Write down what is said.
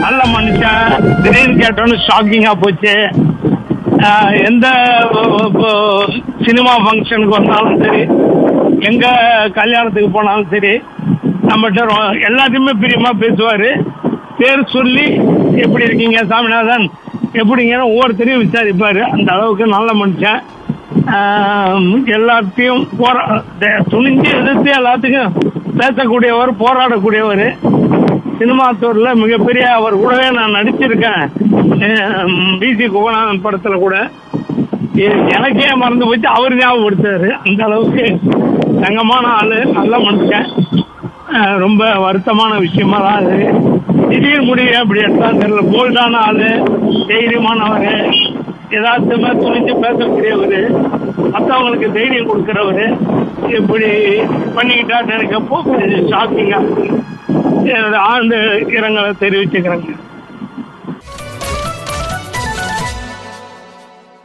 நல்ல மனுஷன். திடீர்னு கேட்டோன்னு ஷாக்கிங்கா போச்சு. எந்த சினிமா ஃபங்க்ஷனுக்கு வந்தாலும் சரி, எங்க கல்யாணத்துக்கு போனாலும் சரி, நம்மகிட்ட எல்லாத்தையுமே பிரியமா பேசுவாரு. பேர் சொல்லி எப்படி இருக்கீங்க சாமிநாதன், எப்படிங்கன்னு ஒவ்வொருத்தரையும் விசாரிப்பாரு. அந்த அளவுக்கு நல்ல மனுஷன். எல்லாத்தையும் துணிஞ்சு எதிர்த்து எல்லாத்துக்கும் பேசக்கூடியவர், போராடக்கூடியவர். சினிமா துறையில மிகப்பெரிய, அவர் கூடவே நான் நடிச்சிருக்கேன் பிசி குகநாதன் படத்துல கூட. எனக்கே மறந்து போச்சு, அவர் ஞாபகப்படுத்தாரு. அந்த அளவுக்கு தங்கமான ஆளு, நல்ல மனுஷன். ரொம்ப வருத்தமான விஷயமா தான் அது. திடீர் முடிவு அப்படி எடுத்தான் தெரியல. போல்டான ஆளு, தைரியமானவர், ஏதாச்சுமே துணிஞ்சு பேசக்கூடியவர், மற்றவங்களுக்கு தைரியம் கொடுக்கிறவரு. இப்படி பண்ணிக்கிட்டா நினைக்கப்போ ஷாக்கிங்கா என்னோட ஆழ்ந்த இரங்கலை தெரிவிச்சுக்கிறேங்க.